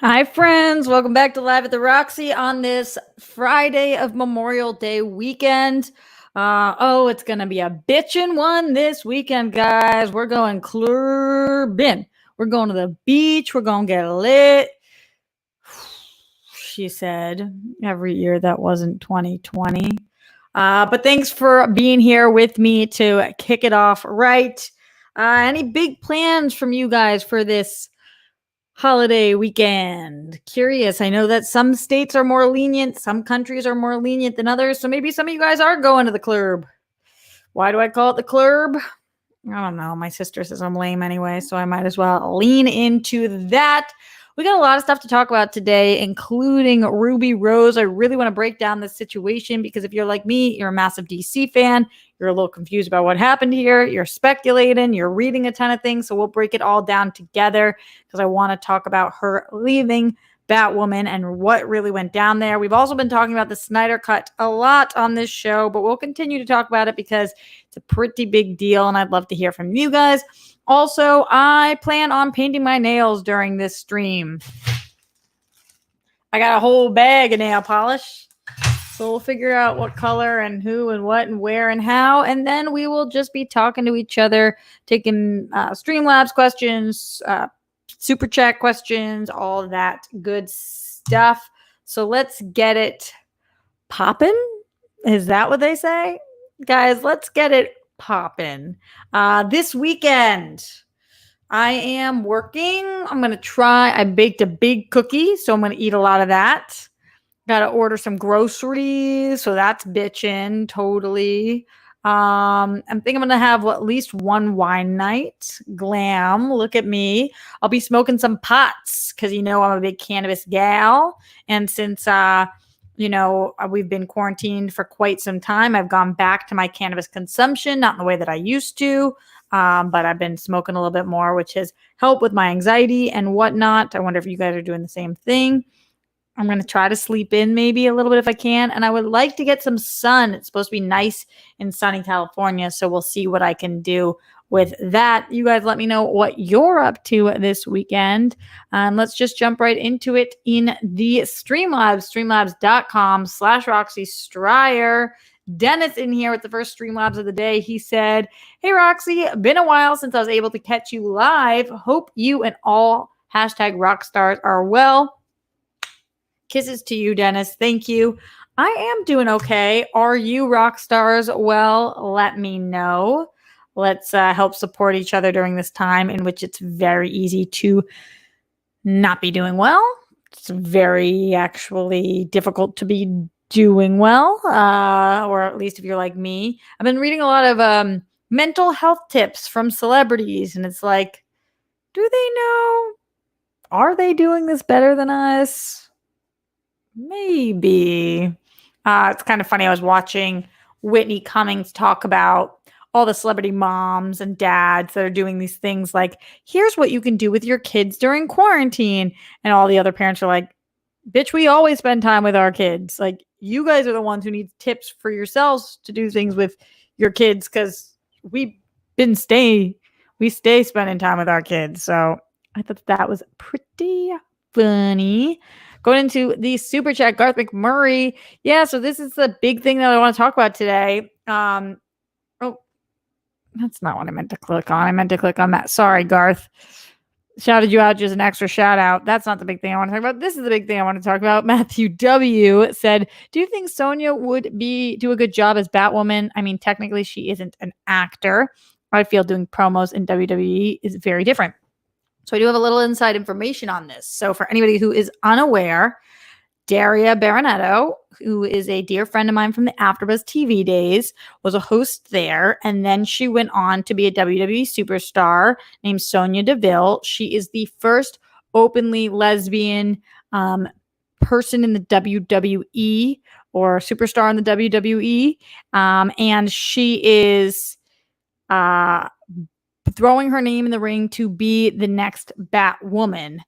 Hi, friends. Welcome back to Live at the Roxy on this Friday of Memorial Day weekend. It's going to be a bitchin' one this weekend, guys. We're going clubbing. We're going to the beach. We're going to get lit. She said every year that wasn't 2020. But thanks for being here with me to kick it off right. Any big plans from you guys for this holiday weekend? Curious. I know that some states are more lenient, some countries are more lenient than others, so maybe some of you guys are going to the club. Why do I call it the club? I don't know. My sister says I'm lame anyway, so I might as well lean into that. We got a lot of stuff to talk about today, including Ruby Rose. I really want to break down this situation because if you're like me, you're a massive DC fan. You're a little confused about what happened here. You're speculating. You're reading a ton of things. So we'll break it all down together because I want to talk about her leaving Batwoman and what really went down there. We've also been talking about the Snyder Cut a lot on this show, but we'll continue to talk about it because it's a pretty big deal and I'd love to hear from you guys. Also, I plan on painting my nails during this stream. I got a whole bag of nail polish. So we'll figure out what color and who and what and where and how. And then we will just be talking to each other, taking Streamlabs questions, super chat questions, all that good stuff. So let's get it poppin'. Is that what they say? Guys, let's get it poppin'. This weekend, I am working. I'm going to try. I baked a big cookie, so I'm going to eat a lot of that. Got to order some groceries, so that's bitchin', totally. I think I'm going to have at least one wine night. Glam, look at me. I'll be smoking some pots because, I'm a big cannabis gal. And since, we've been quarantined for quite some time, I've gone back to my cannabis consumption, not in the way that I used to, but I've been smoking a little bit more, which has helped with my anxiety and whatnot. I wonder if you guys are doing the same thing. I'm going to try to sleep in maybe a little bit if I can. And I would like to get some sun. It's supposed to be nice in sunny California. So we'll see what I can do with that. You guys let me know what you're up to this weekend. Let's just jump right into it in the Streamlabs, streamlabs.com/Roxy Stryer. Dennis in here with the first Streamlabs of the day. He said, "Hey, Roxy, been a while since I was able to catch you live. Hope you and all #rockstars are well." Kisses to you, Dennis. Thank you. I am doing okay. Are you rock stars? Well, let me know. Let's help support each other during this time in which it's very easy to not be doing well. It's very actually difficult to be doing well, or at least if you're like me. I've been reading a lot of mental health tips from celebrities, and it's like, do they know? Are they doing this better than us? Maybe. It's kind of funny. I was watching Whitney Cummings talk about all the celebrity moms and dads that are doing these things like, here's what you can do with your kids during quarantine. And all the other parents are like, bitch, we always spend time with our kids. Like, you guys are the ones who need tips for yourselves to do things with your kids because we stay spending time with our kids. So I thought that was pretty funny. Going into the super chat, Garth McMurray. Yeah, so this is the big thing that I want to talk about today. That's not what I meant to click on. I meant to click on that. Sorry, Garth. Shouted you out, just an extra shout out. That's not the big thing I want to talk about. This is the big thing I want to talk about. Matthew W. said, do you think Sonya would do a good job as Batwoman? I mean, technically she isn't an actor. I feel doing promos in WWE is very different. So I do have a little inside information on this. So for anybody who is unaware, Daria Baronetto, who is a dear friend of mine from the AfterBuzz TV days, was a host there. And then she went on to be a WWE superstar named Sonya Deville. She is the first openly lesbian person in the WWE or superstar in the WWE. And she is throwing her name in the ring to be the next Batwoman.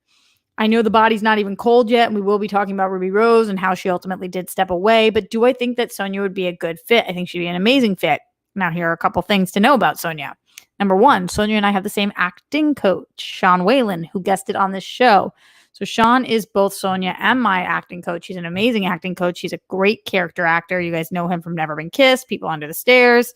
I know the body's not even cold yet, and we will be talking about Ruby Rose and how she ultimately did step away. But do I think that Sonya would be a good fit? I think she'd be an amazing fit. Now, here are a couple things to know about Sonya. Number one, Sonya and I have the same acting coach, Sean Whalen, who guested on this show. So Sean is both Sonya and my acting coach. He's an amazing acting coach. He's a great character actor. You guys know him from Never Been Kissed, People Under the Stairs,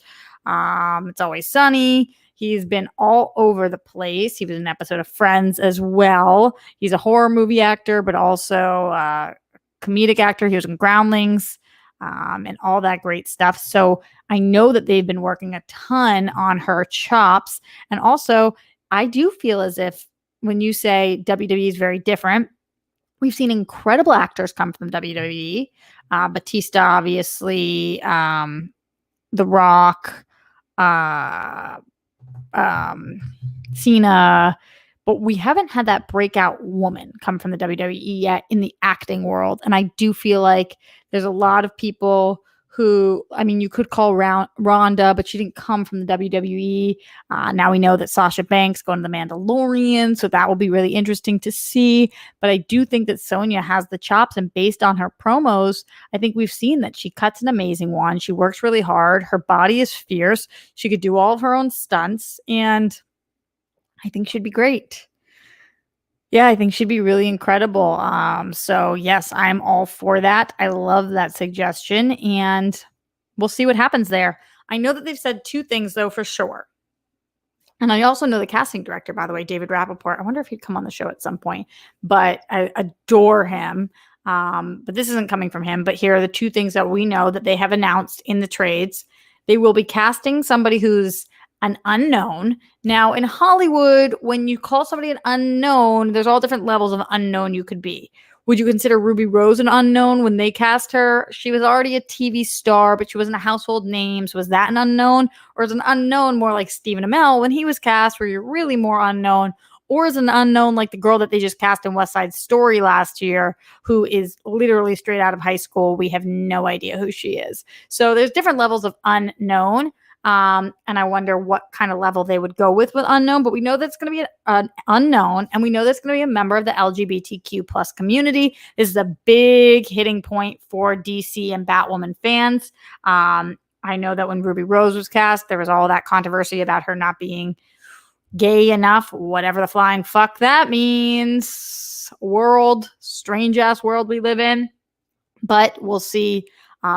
It's Always Sunny. He's been all over the place. He was in an episode of Friends as well. He's a horror movie actor, but also a comedic actor. He was in Groundlings and all that great stuff. So I know that they've been working a ton on her chops. And also, I do feel as if when you say WWE is very different, we've seen incredible actors come from WWE. Batista, obviously, The Rock, Cena, but we haven't had that breakout woman come from the WWE yet in the acting world. And I do feel like there's a lot of people who, I mean, you could call Ronda, but she didn't come from the WWE. Now we know that Sasha Banks going to the Mandalorian, so that will be really interesting to see. But I do think that Sonya has the chops, and based on her promos, I think we've seen that she cuts an amazing one. She works really hard. Her body is fierce. She could do all of her own stunts, and I think she'd be great. Yeah, I think she'd be really incredible. So yes, I'm all for that. I love that suggestion, and we'll see what happens there. I know that they've said two things though for sure. And I also know the casting director, by the way, David Rappaport. I wonder if he'd come on the show at some point, but I adore him. But this isn't coming from him. But here are the two things that we know that they have announced in the trades. They will be casting somebody who's an unknown. Now, in Hollywood, when you call somebody an unknown, there's all different levels of unknown you could be. Would you consider Ruby Rose an unknown when they cast her? She was already a TV star, but she wasn't a household name. So was that an unknown? Or is an unknown more like Stephen Amell when he was cast, where you're really more unknown? Or is an unknown like the girl that they just cast in West Side Story last year, who is literally straight out of high school? We have no idea who she is. So there's different levels of unknown. And I wonder what kind of level they would go with unknown, but we know that's going to be an unknown, and we know that's going to be a member of the LGBTQ plus community. This is a big hitting point for DC and Batwoman fans. I know that when Ruby Rose was cast, there was all that controversy about her not being gay enough, whatever the flying fuck that means. Strange ass world we live in, but we'll see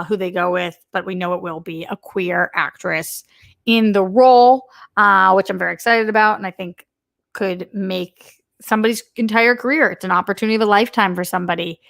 who they go with, but we know it will be a queer actress in the role, which I'm very excited about, and I think could make somebody's entire career. It's an opportunity of a lifetime for somebody,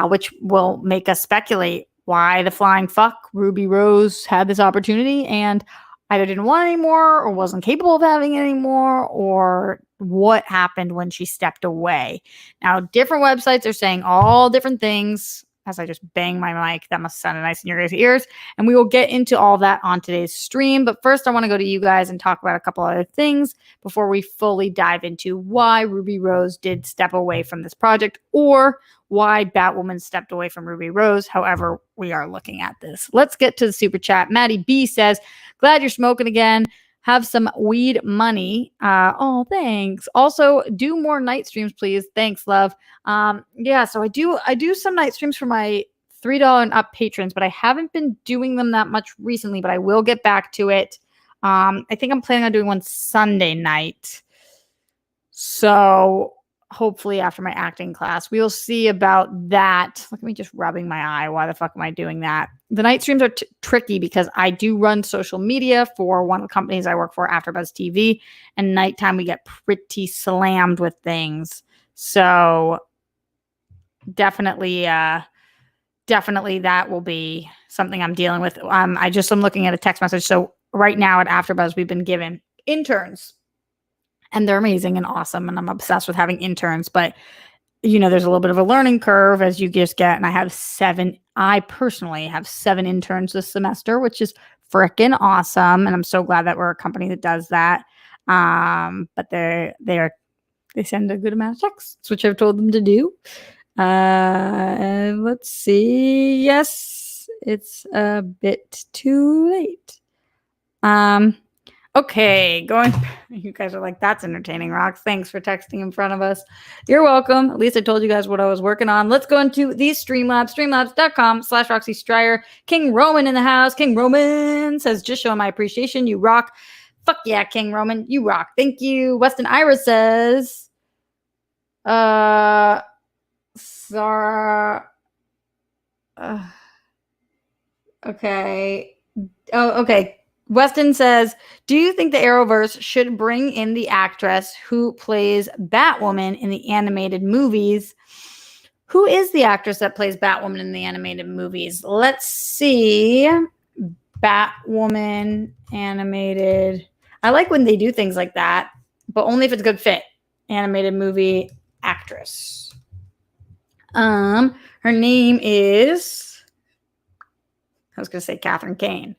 which will make us speculate why the flying fuck Ruby Rose had this opportunity and either didn't want it anymore or wasn't capable of having it anymore, or what happened when she stepped away. Now, different websites are saying all different things. As I just bang my mic, that must sound nice in your guys' ears. And we will get into all that on today's stream. But first, I want to go to you guys and talk about a couple other things before we fully dive into why Ruby Rose did step away from this project, or why Batwoman stepped away from Ruby Rose, however we are looking at this. Let's get to the super chat. Maddie B says, glad you're smoking again. Have some weed money. Oh, thanks. Also, do more night streams, please. Thanks, love. Yeah, so I do some night streams for my $3 and up patrons, but I haven't been doing them that much recently, but I will get back to it. I think I'm planning on doing one Sunday night. So hopefully after my acting class, we'll see about that. Look at me just rubbing my eye. Why the fuck am I doing that? The night streams are tricky because I do run social media for one of the companies I work for, AfterBuzz TV, and nighttime we get pretty slammed with things. So definitely that will be something I'm dealing with. I'm looking at a text message. So right now at AfterBuzz, we've been given interns, and they're amazing and awesome, and I'm obsessed with having interns, but you know, there's a little bit of a learning curve as you just get, and I personally have 7 interns this semester, which is freaking awesome, and I'm so glad that we're a company that does that. But they send a good amount of texts, which I've told them to do. Let's see. Yes, it's a bit too late. Okay, going. You guys are like, that's entertaining, Rox. Thanks for texting in front of us. You're welcome. At least I told you guys what I was working on. Let's go into these Streamlabs, streamlabs.com/Roxy Stryer. King Roman in the house. King Roman says, just showing my appreciation. You rock. Fuck yeah, King Roman. You rock. Thank you. Weston Iris says, Sarah. Okay. Oh, okay. Weston says, do you think the Arrowverse should bring in the actress who plays Batwoman in the animated movies? Who is the actress that plays Batwoman in the animated movies? Let's see. Batwoman animated. I like when they do things like that, but only if it's a good fit. Animated movie actress. Her name is, I was going to say Catherine Kane.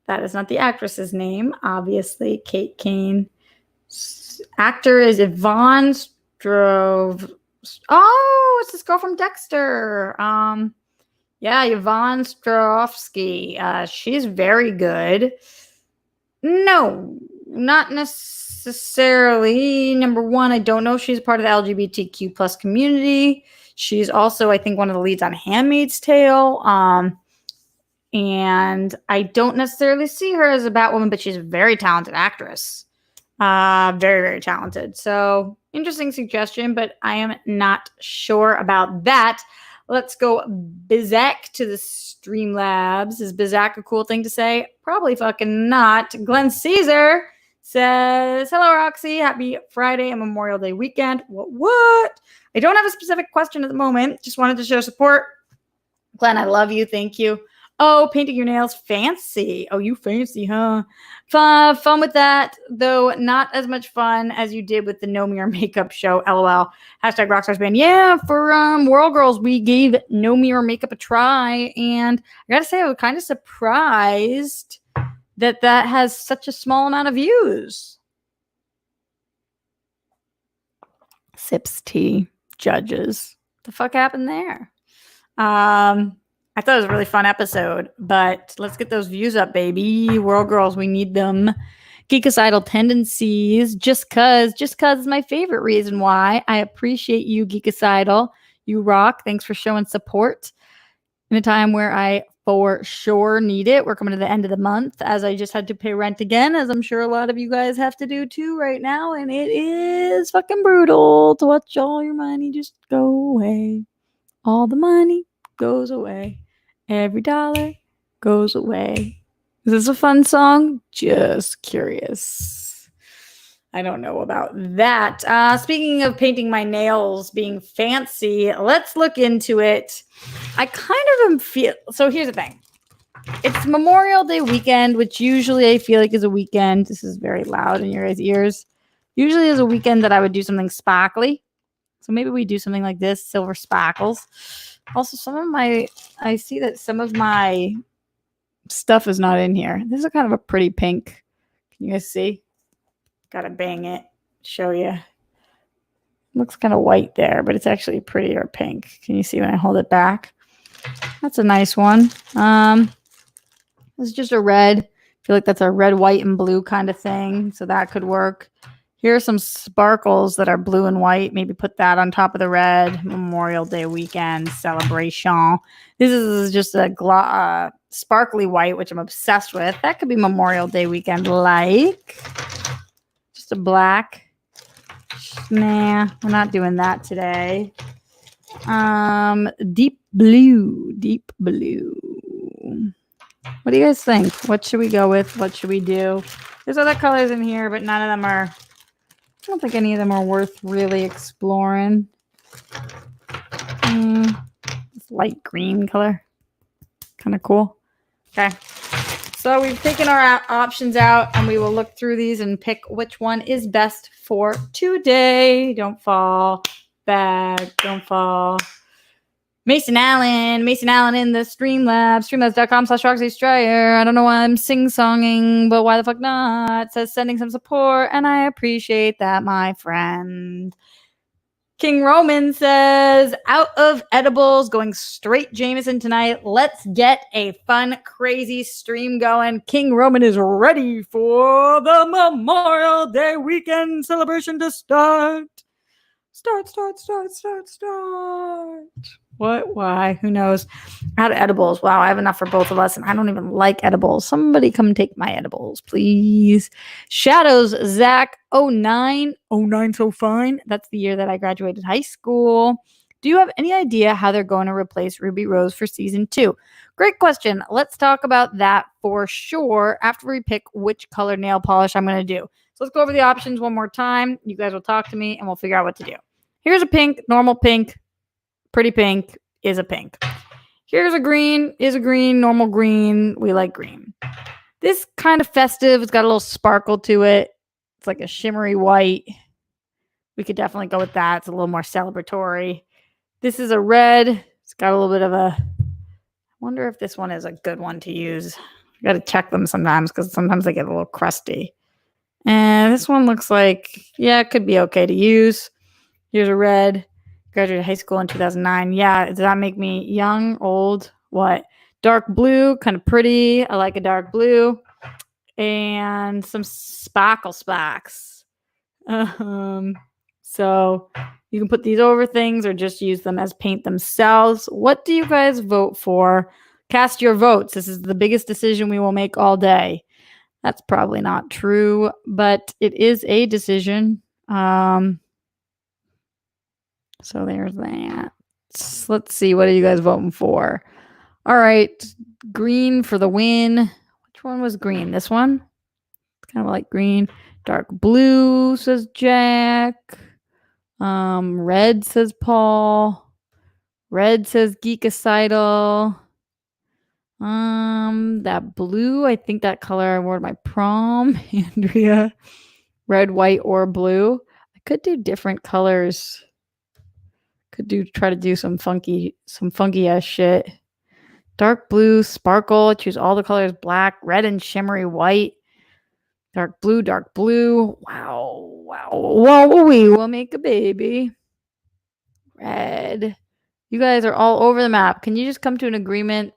That is not the actress's name, obviously. Kate Kane. Actor is Yvonne Strove. Oh, it's this girl from Dexter. Yeah, Yvonne Strovsky. She's very good. No, not necessarily. Number one, I don't know if she's part of the LGBTQ plus community. She's also, I think, one of the leads on Handmaid's Tale. And I don't necessarily see her as a Batwoman, but she's a very talented actress. Very, very talented. So interesting suggestion, but I am not sure about that. Let's go Bizak to the Streamlabs. Is Bizak a cool thing to say? Probably fucking not. Glenn Caesar says, hello, Roxy. Happy Friday and Memorial Day weekend. What? I don't have a specific question at the moment. Just wanted to show support. Glenn, I love you. Thank you. Oh, painting your nails. Fancy. Oh, you fancy, huh? Fun with that, though not as much fun as you did with the No Mirror Makeup show. LOL. Hashtag Rockstars Band. Yeah, for World Girls, we gave No Mirror Makeup a try. And I got to say, I was kind of surprised that has such a small amount of views. Sips tea. Judges. What the fuck happened there? I thought it was a really fun episode, but let's get those views up, baby. World Girls, we need them. Geekicidal tendencies, just cause is my favorite reason why. I appreciate you, Geekicidal. You rock. Thanks for showing support in a time where I for sure need it. We're coming to the end of the month, as I just had to pay rent again, as I'm sure a lot of you guys have to do too right now, and it is fucking brutal to watch all your money just go away. All the money goes away. Every dollar goes away. Is this a fun song? Just curious. I don't know about that. Speaking of painting my nails being fancy, let's look into it. I kind of am so here's the thing. It's Memorial Day weekend, which usually I feel like is a weekend. This is very loud in your guys' ears. Usually is a weekend that I would do something sparkly. So maybe we do something like this, silver sparkles. Also, I see that some of my stuff is not in here. This is kind of a pretty pink. Can you guys see? Gotta bang it. Show you. Looks kind of white there, but it's actually prettier pink. Can you see when I hold it back? That's a nice one. This is just a red. I feel like that's a red, white, and blue kind of thing. So that could work. Here are some sparkles that are blue and white. Maybe put that on top of the red. Memorial Day weekend celebration. This is just a sparkly white, which I'm obsessed with. That could be Memorial Day weekend like. Just a black. Nah, we're not doing that today. Deep blue. Deep blue. What do you guys think? What should we go with? What should we do? There's other colors in here, but none of them are... I don't think any of them are worth really exploring. This light green color. Kind of cool. Okay. So we've taken our options out and we will look through these and pick which one is best for today. Don't fall back. Don't fall. Mason Allen in the Streamlabs, streamlabs.com/Roxy Stryer. I don't know why I'm sing-songing, but why the fuck not? It says sending some support, and I appreciate that, my friend. King Roman says, out of edibles, going straight Jameson tonight. Let's get a fun, crazy stream going. King Roman is ready for the Memorial Day weekend celebration to start. Start. What? Why? Who knows? Out of edibles. Wow, I have enough for both of us, and I don't even like edibles. Somebody come take my edibles, please. Shadows, Zach, 09. 09 so fine. That's the year that I graduated high school. Do you have any idea how they're going to replace Ruby Rose for season 2? Great question. Let's talk about that for sure after we pick which color nail polish I'm going to do. So let's go over the options one more time. You guys will talk to me, and we'll figure out what to do. Here's a pink, normal pink. Pretty pink is a pink. Here's a green, is a green, normal green. We like green. This kind of festive. It's got a little sparkle to it. It's like a shimmery white. We could definitely go with that. It's a little more celebratory. This is a red. It's got a little bit of a... I wonder if this one is a good one to use. You got to check them sometimes because sometimes they get a little crusty. And this one looks like, yeah, it could be okay to use. Here's a red. Graduated high school in 2009. Yeah, does that make me young, old? What? Dark blue, kind of pretty. I like a dark blue. And some sparkle sparks. So you can put these over things or just use them as paint themselves. What do you guys vote for? Cast your votes. This is the biggest decision we will make all day. That's probably not true, but it is a decision. So there's that. Let's see. What are you guys voting for? All right. Green for the win. Which one was green? This one? It's kind of like green. Dark blue, says Jack. Red, says Paul. Red, says Geekicidal. That blue, I think that color I wore to my prom. Andrea. Red, white, or blue. I could do different colors. Try to do some funky ass shit. Dark blue, sparkle. Choose all the colors: black, red, and shimmery white. Dark blue. Wow. We will make a baby. Red. You guys are all over the map. Can you just come to an agreement?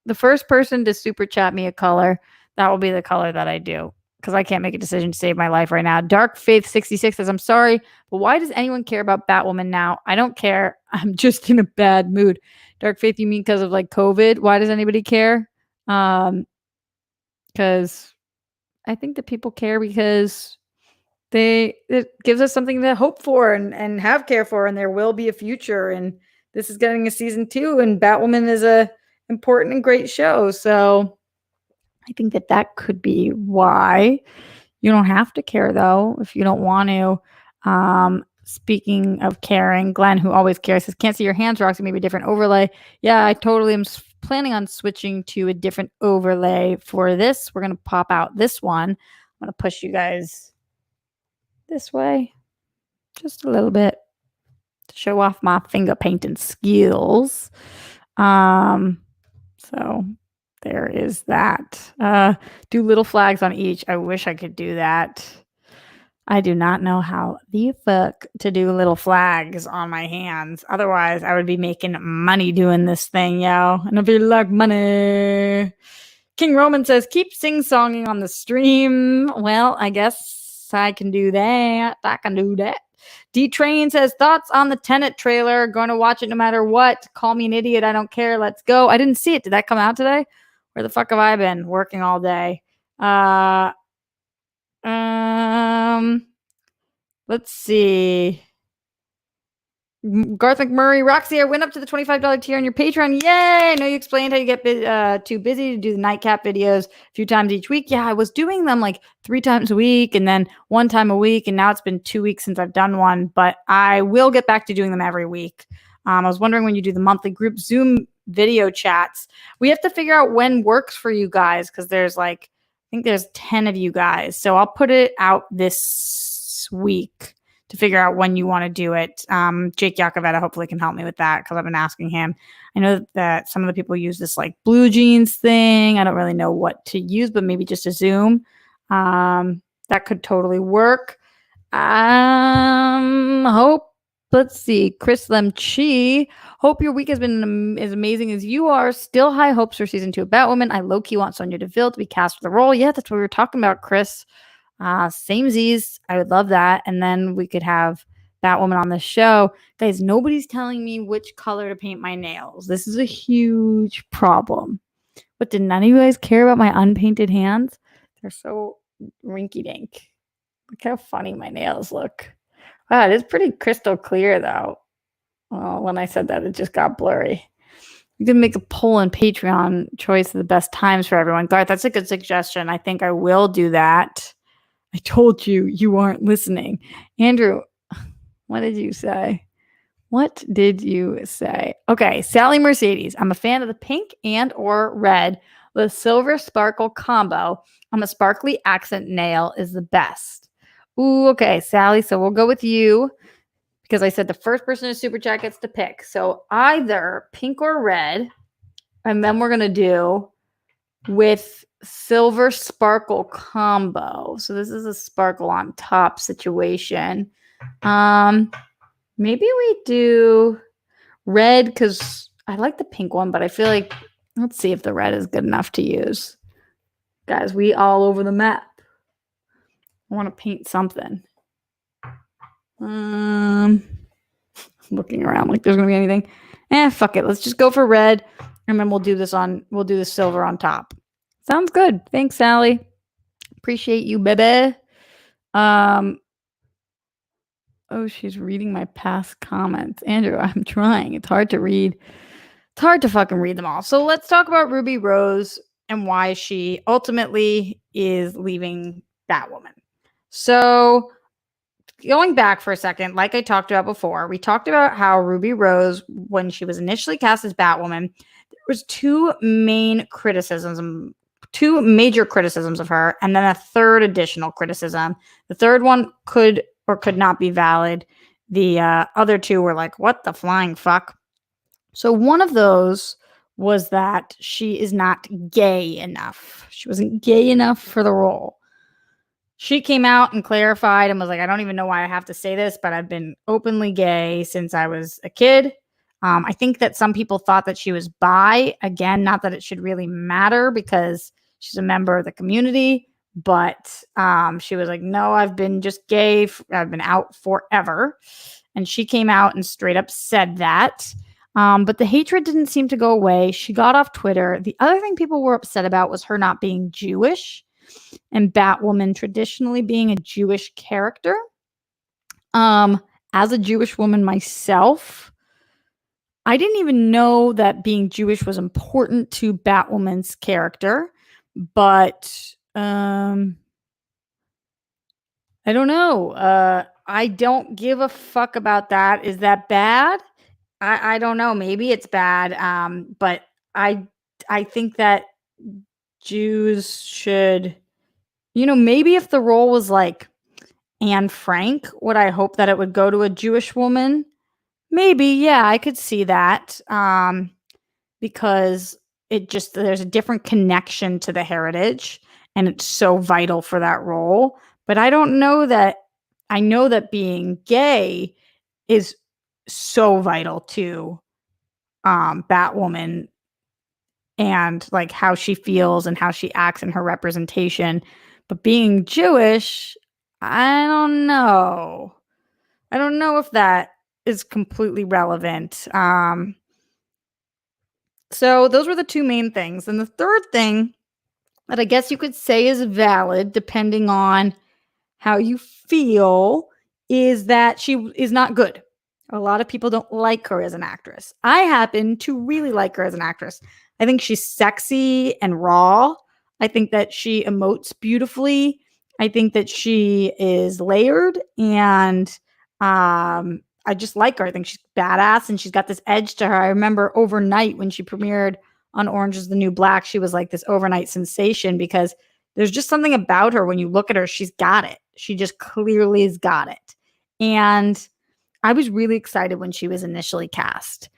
The first person to super chat me a color, that will be the color that I do. Because I can't make a decision to save my life right now. Dark Faith 66 says, I'm sorry, but why does anyone care about Batwoman now? I don't care. I'm just in a bad mood. Dark Faith, you mean because of like COVID? Why does anybody care? Because I think that people care because it gives us something to hope for and have care for, and there will be a future. And this is getting a season 2, and Batwoman is a important and great show. So I think that could be why. You don't have to care, though, if you don't want to. Speaking of caring, Glenn, who always cares, says, can't see your hands, Roxy, maybe a different overlay. Yeah, I totally am planning on switching to a different overlay for this. We're going to pop out this one. I'm going to push you guys this way just a little bit to show off my finger painting skills. So there is that. Do little flags on each. I wish I could do that. I do not know how the fuck to do little flags on my hands. Otherwise, I would be making money doing this thing, yo. And I'd be like, money. King Roman says, keep sing-songing on the stream. Well, I guess I can do that. D-Train says, thoughts on the Tenet trailer. Going to watch it no matter what. Call me an idiot. I don't care. Let's go. I didn't see it. Did that come out today? Where the fuck have I been? Working all day. Let's see. Garth McMurray, Roxy, I went up to the $25 tier on your Patreon. Yay! I know you explained how you get too busy to do the nightcap videos a few times each week. Yeah, I was doing them like 3 times a week and then 1 time a week. And now it's been 2 weeks since I've done one, but I will get back to doing them every week. I was wondering when you do the monthly group Zoom video chats. We have to figure out when works for you guys because there's I think there's 10 of you guys. So I'll put it out this week to figure out when you want to do it. Jake Yakoveta hopefully can help me with that because I've been asking him. I know that some of the people use this blue jeans thing. I don't really know what to use, but maybe just a Zoom. That could totally work. Hopefully Let's see. Chris Lemchi. Hope your week has been as amazing as you are. Still high hopes for season 2 of Batwoman. I low-key want Sonya Deville to be cast for the role. Yeah, that's what we were talking about, Chris. Samesies. I would love that. And then we could have Batwoman on the show. Guys, nobody's telling me which color to paint my nails. This is a huge problem. But did none of you guys care about my unpainted hands? They're so rinky-dink. Look how funny my nails look. Wow, it is pretty crystal clear, though. Well, when I said that, it just got blurry. You can make a poll on Patreon choice of the best times for everyone. Garth, that's a good suggestion. I think I will do that. I told you, you aren't listening. Andrew, what did you say? What did you say? Okay, Sally Mercedes. I'm a fan of the pink and or red. The silver sparkle combo on a sparkly accent nail is the best. Ooh, okay, Sally. So we'll go with you because I said the first person to super chat gets to pick. So either pink or red. And then we're going to do with silver sparkle combo. So this is a sparkle on top situation. Maybe we do red because I like the pink one, but I feel like, let's see if the red is good enough to use. Guys, we all over the map. I want to paint something. Looking around like there's going to be anything. Fuck it. Let's just go for red. And then we'll do the silver on top. Sounds good. Thanks, Sally. Appreciate you, baby. Oh, she's reading my past comments. Andrew, I'm trying. It's hard to read. It's hard to fucking read them all. So let's talk about Ruby Rose and why she ultimately is leaving Batwoman. So going back for a second, like I talked about before, we talked about how Ruby Rose, when she was initially cast as Batwoman, there was two major criticisms of her, and then a third additional criticism. The third one could or could not be valid. The other two were like, what the flying fuck? So one of those was that she is not gay enough. She wasn't gay enough for the role. She came out and clarified and was like, I don't even know why I have to say this, but I've been openly gay since I was a kid. I think that some people thought that she was bi. Again, not that it should really matter because she's a member of the community. But she was like, no, I've been just gay. I've been out forever. And she came out and straight up said that. But the hatred didn't seem to go away. She got off Twitter. The other thing people were upset about was her not being Jewish and Batwoman traditionally being a Jewish character. As a Jewish woman myself, I didn't even know that being Jewish was important to Batwoman's character. But I don't know. I don't give a fuck about that. Is that bad? I don't know. Maybe it's bad. But I think that Jews should, maybe if the role was like Anne Frank, would I hope that it would go to a Jewish woman? Maybe, yeah, I could see that. Because there's a different connection to the heritage and it's so vital for that role. But I don't know that, I know that being gay is so vital to Batwoman and like how she feels and how she acts in her representation. But being Jewish, I don't know. I don't know if that is completely relevant. So those were the two main things. And the third thing that I guess you could say is valid, depending on how you feel, is that she is not good. A lot of people don't like her as an actress. I happen to really like her as an actress. I think she's sexy and raw. I think that she emotes beautifully. I think that she is layered, and I just like her. I think she's badass and she's got this edge to her. I remember overnight when she premiered on Orange is the New Black, she was like this overnight sensation because there's just something about her. When you look at her, she's got it. She just clearly has got it. And I was really excited when she was initially cast.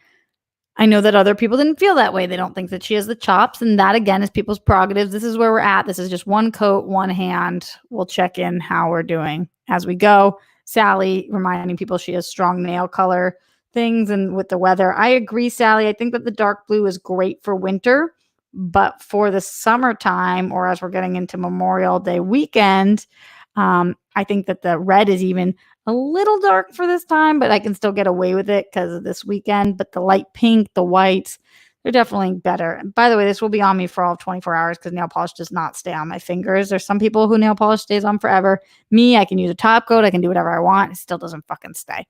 I know that other people didn't feel that way. They don't think that she has the chops. And that, again, is people's prerogatives. This is where we're at. This is just one coat, one hand. We'll check in how we're doing as we go. Sally reminding people she has strong nail color things and with the weather. I agree, Sally. I think that the dark blue is great for winter, but for the summertime or as we're getting into Memorial Day weekend, I think that the red is even a little dark for this time, but I can still get away with it because of this weekend. But the light pink, the whites, they're definitely better. And by the way, this will be on me for all 24 hours because nail polish does not stay on my fingers. There's some people who nail polish stays on forever. Me, I can use a top coat. I can do whatever I want. It still doesn't fucking stay.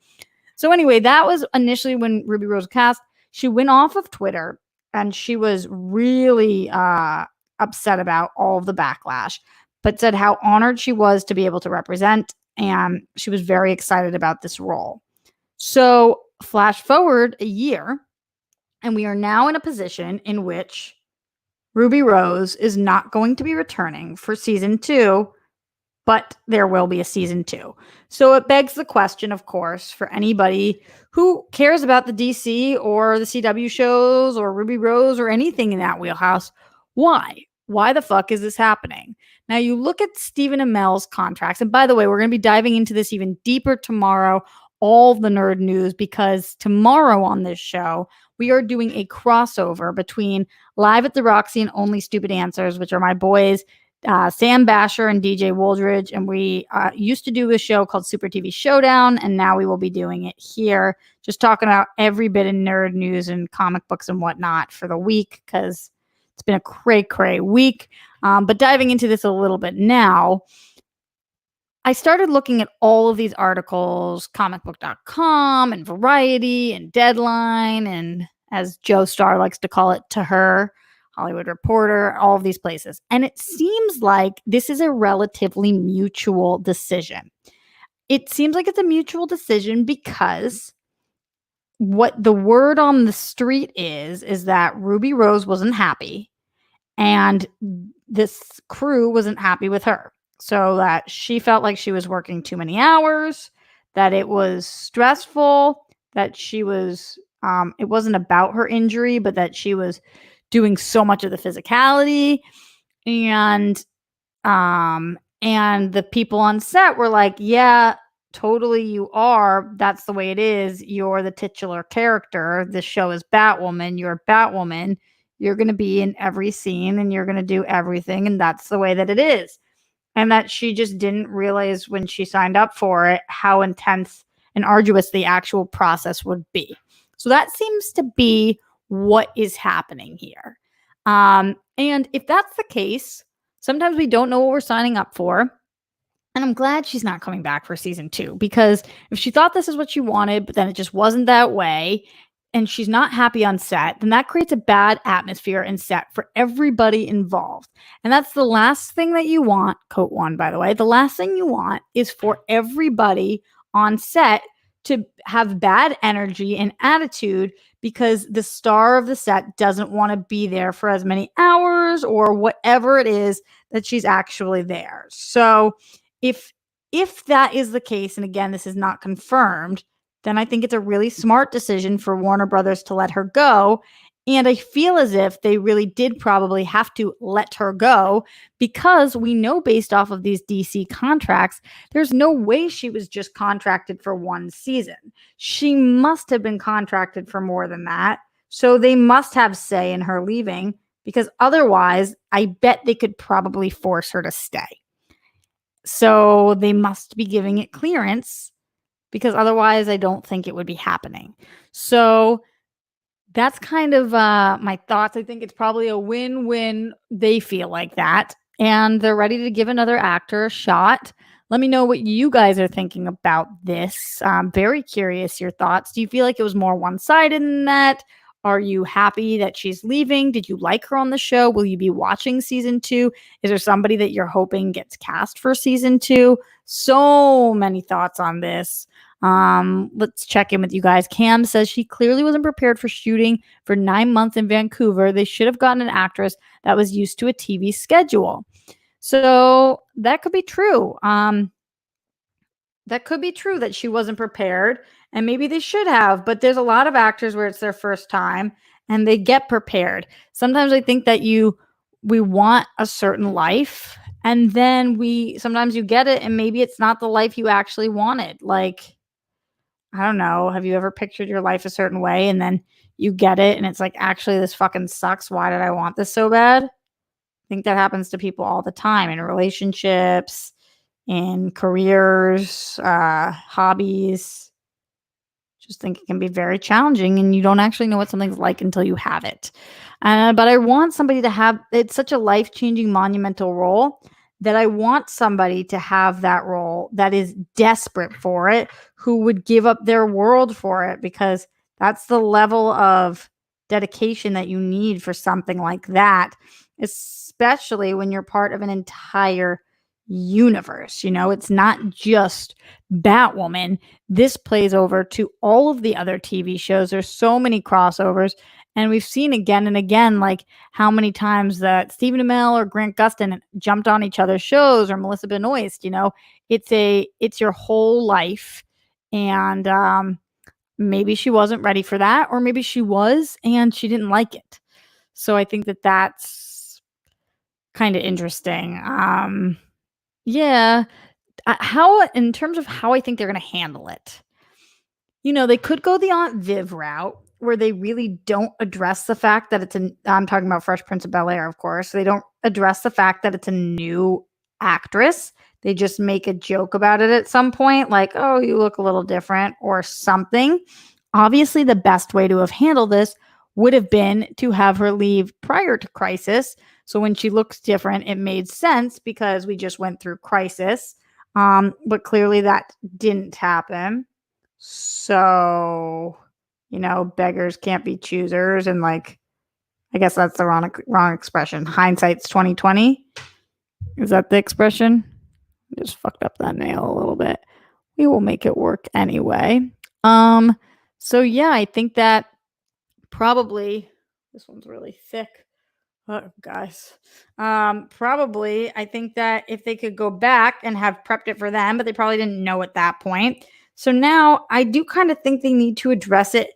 So anyway, that was initially when Ruby Rose cast. She went off of Twitter and she was really upset about all of the backlash, but said how honored she was to be able to represent, and she was very excited about this role. So flash forward a year, and we are now in a position in which Ruby Rose is not going to be returning for season 2, but there will be a season 2. So it begs the question, of course, for anybody who cares about the DC or the CW shows or Ruby Rose or anything in that wheelhouse, why? Why the fuck is this happening? Now you look at Stephen Amell's contracts, and by the way, we're going to be diving into this even deeper tomorrow, all the nerd news, because tomorrow on this show, we are doing a crossover between Live at the Roxy and Only Stupid Answers, which are my boys, Sam Basher and DJ Wooldridge, and we used to do a show called Super TV Showdown, and now we will be doing it here, just talking about every bit of nerd news and comic books and whatnot for the week, because it's been a cray week. But diving into this a little bit now, I started looking at all of these articles, comicbook.com and Variety and Deadline, and as Joe Starr likes to call it, To Her, Hollywood Reporter, all of these places. And it seems like this is a relatively mutual decision. It seems like it's a mutual decision because what the word on the street is that Ruby Rose wasn't happy and this crew wasn't happy with her. So that she felt like she was working too many hours, that it was stressful, that she was, it wasn't about her injury, but that she was doing so much of the physicality, and the people on set were like, yeah, totally, you are. That's the way it is. You're the titular character. This show is Batwoman. You're Batwoman. You're going to be in every scene and you're going to do everything. And that's the way that it is. And that she just didn't realize when she signed up for it how intense and arduous the actual process would be. So that seems to be what is happening here. And if that's the case, sometimes we don't know what we're signing up for. And I'm glad she's not coming back for season 2, because if she thought this is what she wanted, but then it just wasn't that way, and she's not happy on set, then that creates a bad atmosphere in set for everybody involved. And that's the last thing that you want. Coat 1, by the way, the last thing you want is for everybody on set to have bad energy and attitude because the star of the set doesn't want to be there for as many hours or whatever it is that she's actually there. So if that is the case, and again, this is not confirmed, then I think it's a really smart decision for Warner Brothers to let her go. And I feel as if they really did probably have to let her go, because we know based off of these DC contracts, there's no way she was just contracted for 1 season. She must have been contracted for more than that. So they must have say in her leaving, because otherwise I bet they could probably force her to stay. So they must be giving it clearance, because otherwise I don't think it would be happening. So that's kind of my thoughts. I think it's probably a win-win. They feel like that, and they're ready to give another actor a shot. Let me know what you guys are thinking about this. I'm very curious your thoughts. Do you feel like it was more one-sided than that? Are you happy that she's leaving? Did you like her on the show? Will you be watching season 2? Is there somebody that you're hoping gets cast for season 2? So many thoughts on this. Let's check in with you guys. Cam says she clearly wasn't prepared for shooting for 9 months in Vancouver. They should have gotten an actress that was used to a TV schedule. So that could be true. That could be true that she wasn't prepared, and maybe they should have, but there's a lot of actors where it's their first time and they get prepared. Sometimes I think that we want a certain life, And then sometimes you get it and maybe it's not the life you actually wanted. Like, I don't know. Have you ever pictured your life a certain way and then you get it and it's like, actually, this fucking sucks. Why did I want this so bad? I think that happens to people all the time in relationships, in careers, hobbies. Just think it can be very challenging and you don't actually know what something's like until you have it. But I want somebody to have it's such a life changing, monumental role that I want somebody to have that role that is desperate for it, who would give up their world for it, because that's the level of dedication that you need for something like that, especially when you're part of an entire universe. It's not just Batwoman. This plays over to all of the other TV shows. There's so many crossovers. And we've seen again and again, like how many times that Stephen Amell or Grant Gustin jumped on each other's shows, or Melissa Benoist. It's your whole life. And maybe she wasn't ready for that, or maybe she was and she didn't like it. So I think that that's kind of interesting. Yeah. How, in terms of how I think they're going to handle it, they could go the Aunt Viv route where they really don't address the fact that I'm talking about Fresh Prince of Bel-Air, of course. They don't address the fact that it's a new actress. They just make a joke about it at some point, like, oh, you look a little different or something. Obviously, the best way to have handled this would have been to have her leave prior to Crisis. So when she looks different, it made sense because we just went through Crisis. But clearly that didn't happen. So, beggars can't be choosers. And like, I guess that's the wrong expression. Hindsight's 2020. Is that the expression? I just fucked up that nail a little bit. We will make it work anyway. So yeah, I think that probably this one's really thick. Oh, guys. Probably, I think that if they could go back and have prepped it for them, but they probably didn't know at that point. So now I do kind of think they need to address it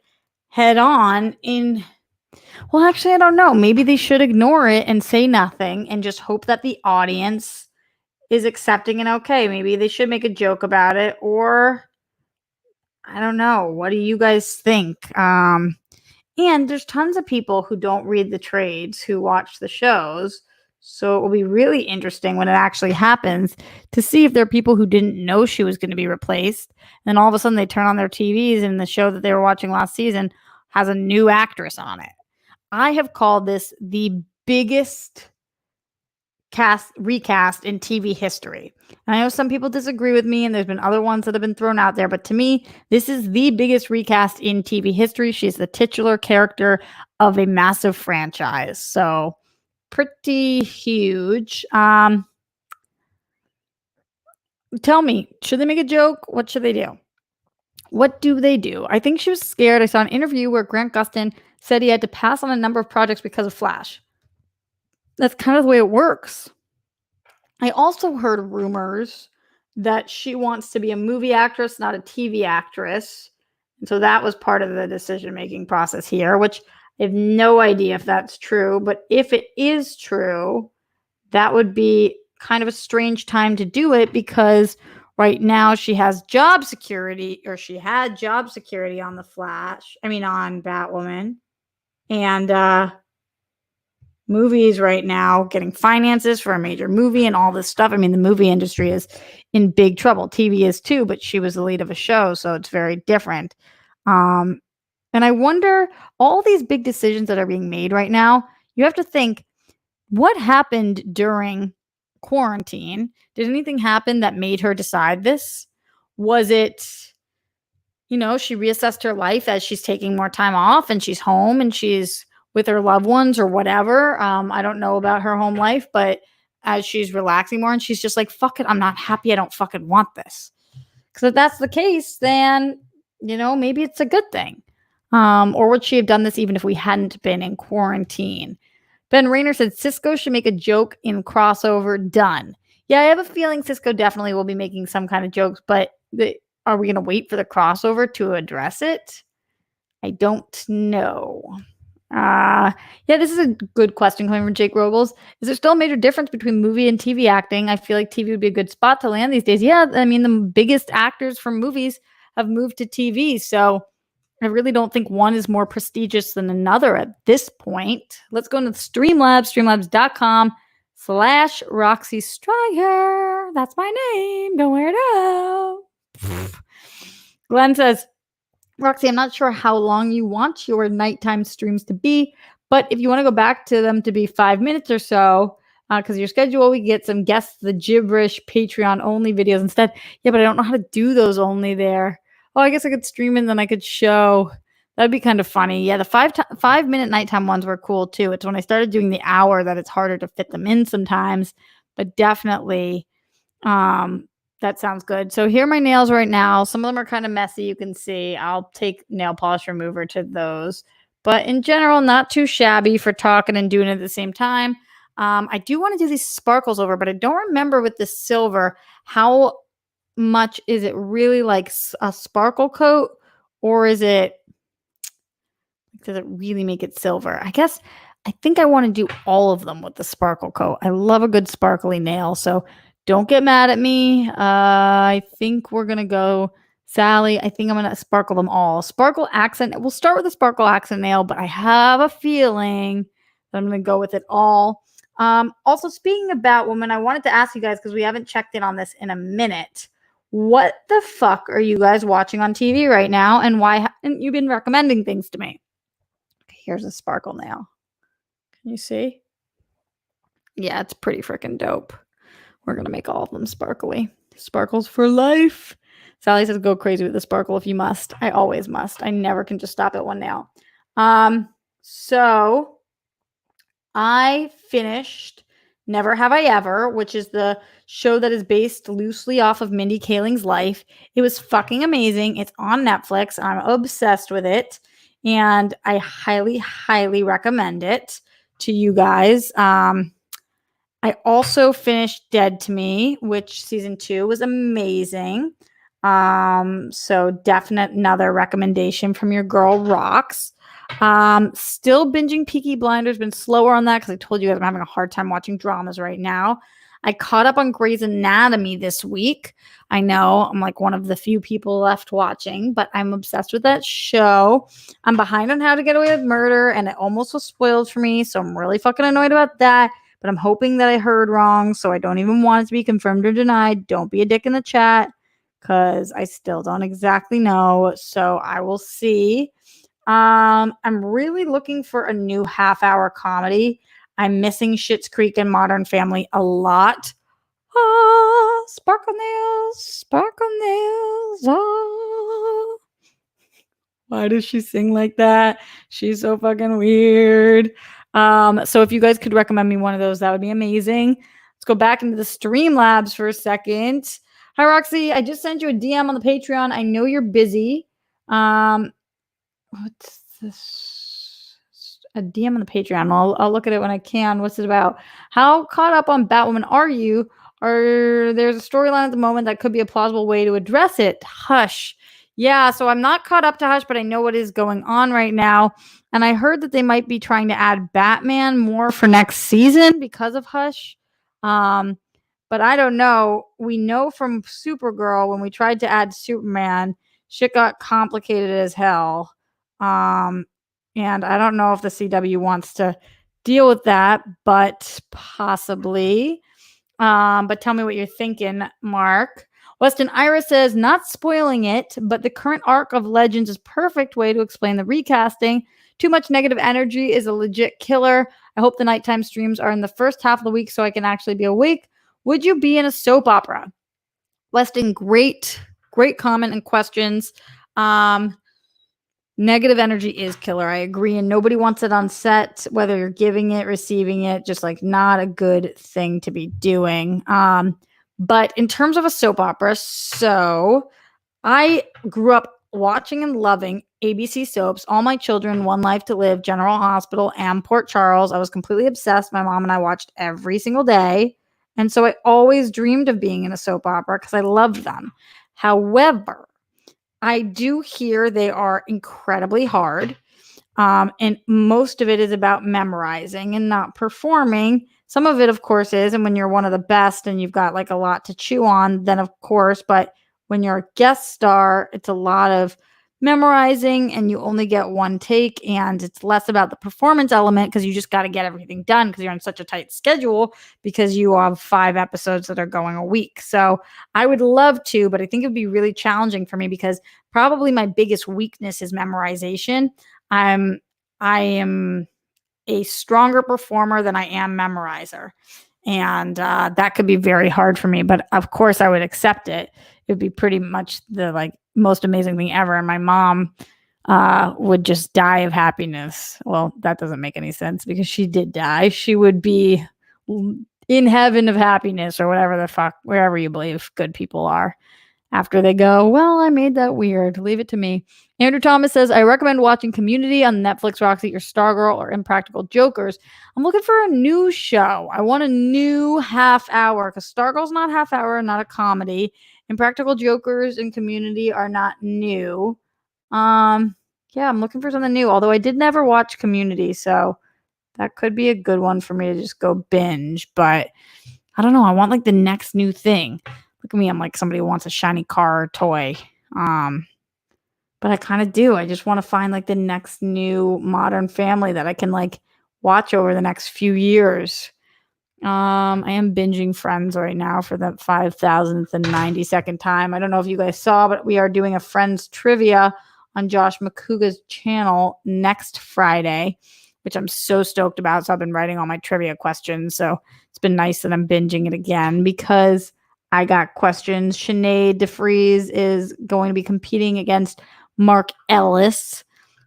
head on well, actually, I don't know. Maybe they should ignore it and say nothing and just hope that the audience is accepting and okay. Maybe they should make a joke about it, or I don't know. What do you guys think? And there's tons of people who don't read the trades who watch the shows. So it will be really interesting when it actually happens to see if there are people who didn't know she was going to be replaced. And all of a sudden they turn on their TVs and the show that they were watching last season has a new actress on it. I have called this the biggest recast in TV history. And I know some people disagree with me, and there's been other ones that have been thrown out there, but to me, this is the biggest recast in TV history. She's the titular character of a massive franchise. So pretty huge. Tell me, should they make a joke? What should they do? What do they do? I think she was scared. I saw an interview where Grant Gustin said he had to pass on a number of projects because of Flash. That's kind of the way it works. I also heard rumors that she wants to be a movie actress, not a TV actress. And so that was part of the decision-making process here, which I have no idea if that's true. But if it is true, that would be kind of a strange time to do it, because right now she has job security, or she had job security on on Batwoman. And movies right now, getting finances for a major movie and all this stuff. I mean, the movie industry is in big trouble. TV is too, but she was the lead of a show, so it's very different. And I wonder, all these big decisions that are being made right now, you have to think, what happened during quarantine? Did anything happen that made her decide this? Was it, she reassessed her life as she's taking more time off and she's home and she's with her loved ones or whatever. I don't know about her home life, but as she's relaxing more and she's just like, fuck it, I'm not happy. I don't fucking want this. Because if that's the case, then, maybe it's a good thing. Or would she have done this even if we hadn't been in quarantine? Ben Rayner said Cisco should make a joke in crossover. Done. Yeah, I have a feeling Cisco definitely will be making some kind of jokes, but are we going to wait for the crossover to address it? I don't know. Yeah, this is a good question coming from Jake Robles. Is there still a major difference between movie and TV acting? I feel like TV would be a good spot to land these days. Yeah, I mean, the biggest actors from movies have moved to TV. So I really don't think one is more prestigious than another at this point. Let's go into Streamlabs, streamlabs.com/Roxy Stryer. That's my name. Don't wear it out. Glenn says, Roxy, I'm not sure how long you want your nighttime streams to be, but if you want to go back to them to be 5 minutes or so, because your schedule, we get some guests, the gibberish Patreon only videos instead. Yeah, but I don't know how to do those only there. Oh, I guess I could stream and then I could show. That'd be kind of funny. Yeah, the 5 minute nighttime ones were cool too. It's when I started doing the hour that it's harder to fit them in sometimes, but definitely that sounds good. So here are my nails right now. Some of them are kind of messy. You can see I'll take nail polish remover to those, but in general, not too shabby for talking and doing it at the same time. I do want to do these sparkles over, but I don't remember with the silver, how much is it really like a sparkle coat, or does it really make it silver? I think I want to do all of them with the sparkle coat. I love a good sparkly nail. So don't get mad at me. I think we're going to go Sally. I think I'm going to sparkle them all. Sparkle accent. We'll start with the sparkle accent nail, but I have a feeling that I'm going to go with it all. Also, speaking of Batwoman, I wanted to ask you guys, because we haven't checked in on this in a minute. What the fuck are you guys watching on TV right now? And why haven't you been recommending things to me? Here's a sparkle nail. Can you see? Yeah, it's pretty freaking dope. We're going to make all of them sparkly. Sparkles for life. Sally says, go crazy with the sparkle if you must. I always must. I never can just stop at one nail. So I finished Never Have I Ever, which is the show that is based loosely off of Mindy Kaling's life. It was fucking amazing. It's on Netflix. I'm obsessed with it. And I highly, highly recommend it to you guys. I also finished Dead to Me, which season 2 was amazing. So definite another recommendation from your girl Rox. Still binging Peaky Blinders, been slower on that because I told you guys I'm having a hard time watching dramas right now. I caught up on Grey's Anatomy this week. I know I'm like one of the few people left watching, but I'm obsessed with that show. I'm behind on How to Get Away with Murder, and it almost was spoiled for me, so I'm really fucking annoyed about that. But I'm hoping that I heard wrong, so I don't even want it to be confirmed or denied. Don't be a dick in the chat, because I still don't exactly know. So I will see. I'm really looking for a new half-hour comedy. I'm missing Schitt's Creek and Modern Family a lot. Sparkle nails, sparkle nails. Why does she sing like that? She's so fucking weird. So if you guys could recommend me one of those, that would be amazing. Let's go back into the Streamlabs for a second. Hi, Roxy. I just sent you a DM on the Patreon. I know you're busy. What's this? A DM on the Patreon. I'll look at it when I can. What's it about? How caught up on Batwoman are you? Or there's a storyline at the moment that could be a plausible way to address it. Hush. Yeah, so I'm not caught up to Hush, but I know what is going on right now. And I heard that they might be trying to add Batman more for next season because of Hush. But I don't know. We know from Supergirl when we tried to add Superman, shit got complicated as hell. And I don't know if the CW wants to deal with that, but possibly. But tell me what you're thinking, Mark. Weston Iris says, not spoiling it, but the current arc of Legends is perfect way to explain the recasting. Too much negative energy is a legit killer. I hope the nighttime streams are in the first half of the week so I can actually be awake. Would you be in a soap opera? Weston, great comment and questions. Negative energy is killer. I agree. And nobody wants it on set, whether you're giving it, receiving it, just like not a good thing to be doing. But in terms of a soap opera, so I grew up watching and loving ABC soaps, All My Children, One Life to Live, General Hospital, and Port Charles. I was completely obsessed. My mom and I watched every single day. And so I always dreamed of being in a soap opera because I loved them. However, I do hear they are incredibly hard. And most of it is about memorizing and not performing. Some of it, of course, is. And when you're one of the best and you've got like a lot to chew on, then of course, but when you're a guest star, it's a lot of memorizing and you only get one take. And it's less about the performance element because you just got to get everything done because you're on such a tight schedule because you have 5 episodes that are going a week. So I would love to, but I think it would be really challenging for me because probably my biggest weakness is memorization. I am a stronger performer than I am memorizer. And that could be very hard for me, but of course I would accept it. It would be pretty much the like most amazing thing ever. And my mom would just die of happiness. Well, that doesn't make any sense because she did die. She would be in heaven of happiness or whatever the fuck, wherever you believe good people are after they go, well, I made that weird. Leave it to me. Andrew Thomas says, I recommend watching Community on Netflix, Roxy, or Stargirl, or Impractical Jokers. I'm looking for a new show. I want a new half hour because Stargirl's not half hour, not a comedy. Impractical Jokers and Community are not new. Yeah, I'm looking for something new. Although I did never watch Community, so that could be a good one for me to just go binge. But I don't know. I want like the next new thing. Look at me. I'm like somebody who wants a shiny car or toy. But I kind of do. I just want to find like the next new Modern Family that I can like watch over the next few years. I am binging Friends right now for the 5,092nd time. I don't know if you guys saw, but we are doing a Friends trivia on Josh McCouga's channel next Friday, which I'm so stoked about. So I've been writing all my trivia questions. So it's been nice that I'm binging it again because I got questions. Sinead DeFries is going to be competing against Mark Ellis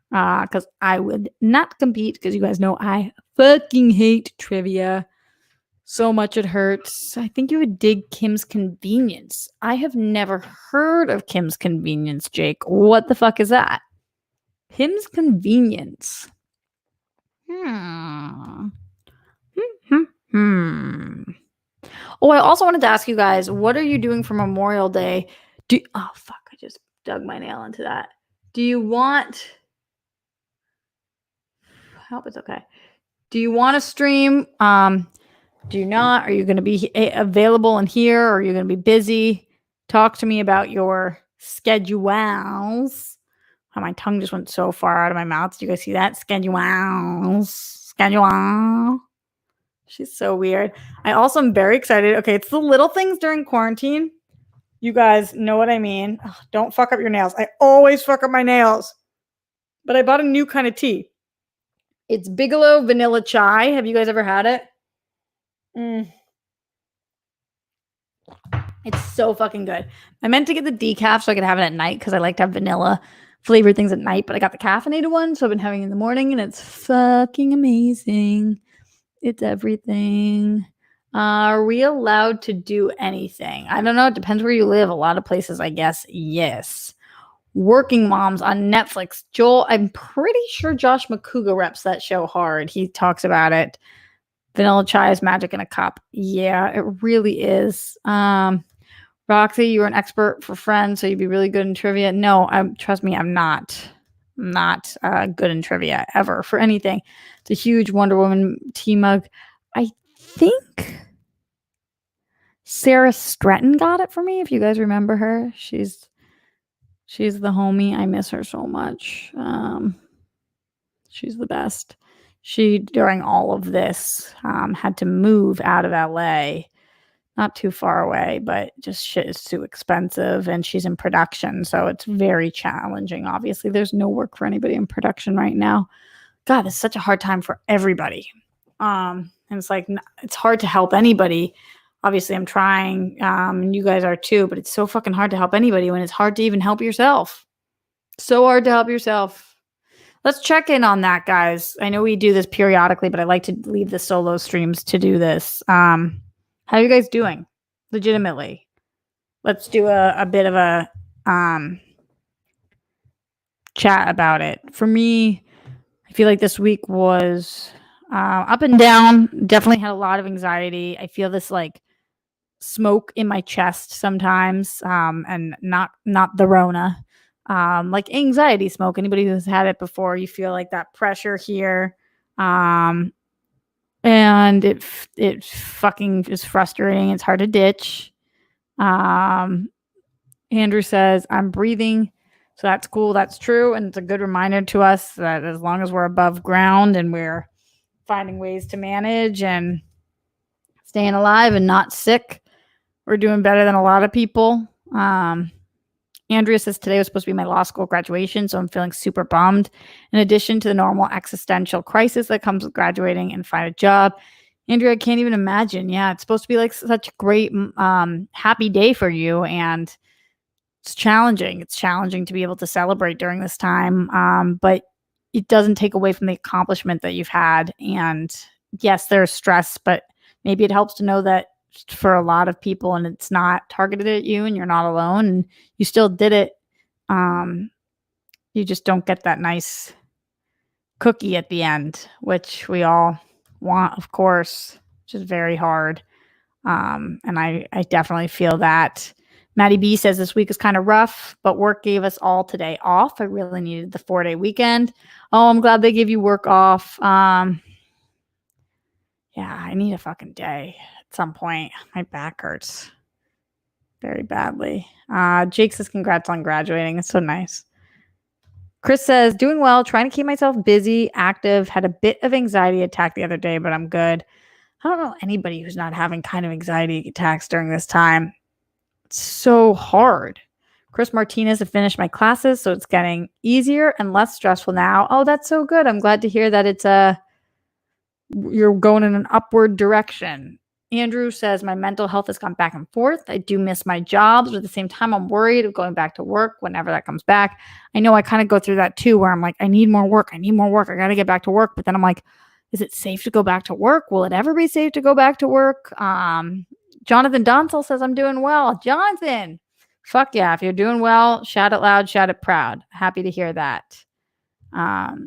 because I would not compete because you guys know I fucking hate trivia so much it hurts. I think you would dig Kim's Convenience. I have never heard of Kim's Convenience, Jake. What the fuck is that? Kim's Convenience. Hmm. Oh, I also wanted to ask you guys, what are you doing for Memorial Day? Oh, fuck. I just dug my nail into that. Do you want... I hope it's okay. Do you want to stream? Do you not? Are you going to be available in here? Or are you going to be busy? Talk to me about your schedules. Oh, my tongue just went so far out of my mouth. Did you guys see that? Schedule. She's so weird. I also am very excited. Okay, it's the little things during quarantine. You guys know what I mean. Ugh, don't fuck up your nails. I always fuck up my nails. But I bought a new kind of tea. It's Bigelow Vanilla Chai. Have you guys ever had it? It's so fucking good. I meant to get the decaf so I could have it at night because I like to have vanilla flavored things at night, but I got the caffeinated one, so I've been having it in the morning, and it's fucking amazing. It's everything. Are we allowed to do anything? I don't know. It depends where you live. A lot of places, I guess, yes. Working Moms on Netflix. Joel, I'm pretty sure Josh McCouga reps that show hard. He talks about it. Vanilla chai is magic in a cup. Yeah, it really is. Roxy, you're an expert for Friends, so you'd be really good in trivia. No, trust me, I'm not. I'm not good in trivia ever for anything. It's a huge Wonder Woman tea mug. I think Sarah Stretton got it for me. If you guys remember her, she's the homie. I miss her so much. She's the best. She, during all of this, had to move out of LA. Not too far away, but just shit is too expensive, and she's in production, so it's very challenging. Obviously, there's no work for anybody in production right now. God, it's such a hard time for everybody. And it's like, it's hard to help anybody. Obviously, I'm trying, and you guys are too, but it's so fucking hard to help anybody when it's hard to even help yourself. So hard to help yourself. Let's check in on that, guys. I know we do this periodically, but I like to leave the solo streams to do this. How are you guys doing? Legitimately. Let's do a bit of a chat about it. For me, I feel like this week was up and down. Definitely had a lot of anxiety. I feel this like smoke in my chest sometimes, and not the Rona. like anxiety smoke. Anybody who's had it before, you feel like that pressure here. And it fucking is frustrating. It's hard to ditch. Andrew says, I'm breathing. So that's cool. That's true. And it's a good reminder to us that as long as we're above ground and we're finding ways to manage and staying alive and not sick, we're doing better than a lot of people. Andrea says today was supposed to be my law school graduation, so I'm feeling super bummed. In addition to the normal existential crisis that comes with graduating and find a job, Andrea, I can't even imagine. Yeah, it's supposed to be like such a great, happy day for you, and it's challenging. It's challenging to be able to celebrate during this time, but it doesn't take away from the accomplishment that you've had. And yes, there's stress, but maybe it helps to know that for a lot of people and it's not targeted at you and you're not alone and you still did it. You just don't get that nice cookie at the end, which we all want, of course, which is very hard. And I definitely feel that. Maddie B says this week is kind of rough, but work gave us all today off. I really needed the 4-day weekend. Oh, I'm glad they gave you work off. Yeah, I need a fucking day at some point. My back hurts very badly. Jake says congrats on graduating. It's so nice. Chris says doing well, trying to keep myself busy, active, had a bit of anxiety attack the other day, but I'm good. I don't know anybody who's not having kind of anxiety attacks during this time. It's so hard. Chris Martinez have finished my classes, so it's getting easier and less stressful now. Oh, that's so good. I'm glad to hear that it's you're going in an upward direction. Andrew says my mental health has gone back and forth. I do miss my jobs, but at the same time, I'm worried of going back to work whenever that comes back. I know I kind of go through that too, where I'm like, I need more work. I need more work. I got to get back to work. But then I'm like, is it safe to go back to work? Will it ever be safe to go back to work? Jonathan Donsel says I'm doing well. Jonathan, fuck yeah. If you're doing well, shout it loud, shout it proud. Happy to hear that. At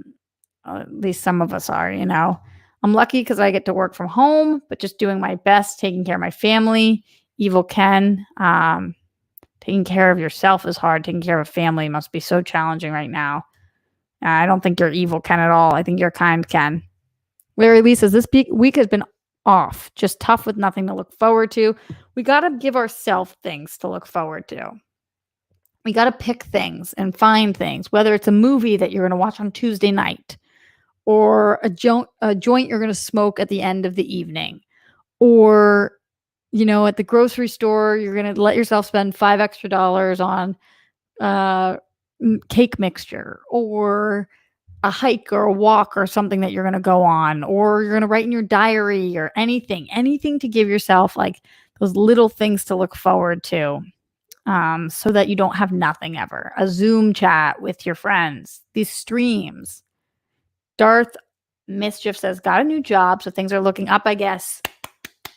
least some of us are, you know. I'm lucky because I get to work from home, but just doing my best, taking care of my family. Evil Ken, taking care of yourself is hard. Taking care of a family must be so challenging right now. I don't think you're evil Ken at all. I think you're kind Ken. Larry Lee says this week has been off, just tough with nothing to look forward to. We got to give ourselves things to look forward to. We got to pick things and find things, whether it's a movie that you're going to watch on Tuesday night, or a joint you're going to smoke at the end of the evening, or, you know, at the grocery store, you're going to let yourself spend $5 extra on cake mixture, or a hike or a walk or something that you're going to go on, or you're going to write in your diary or anything to give yourself like those little things to look forward to. So that you don't have nothing ever. A Zoom chat with your friends, these streams. Darth Mischief says, got a new job, so things are looking up, I guess.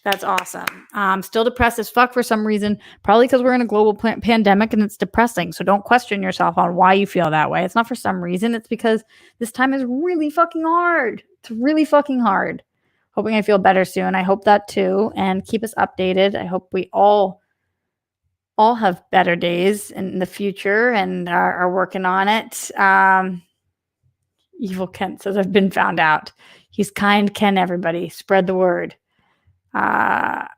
That's awesome. Still depressed as fuck for some reason, probably because we're in a global pandemic and it's depressing. So don't question yourself on why you feel that way. It's not for some reason. It's because this time is really fucking hard. It's really fucking hard. Hoping I feel better soon. I hope that too. And keep us updated. I hope we all have better days in the future and are working on it. Evil Kent says, I've been found out. He's kind Ken, everybody. Spread the word. I'm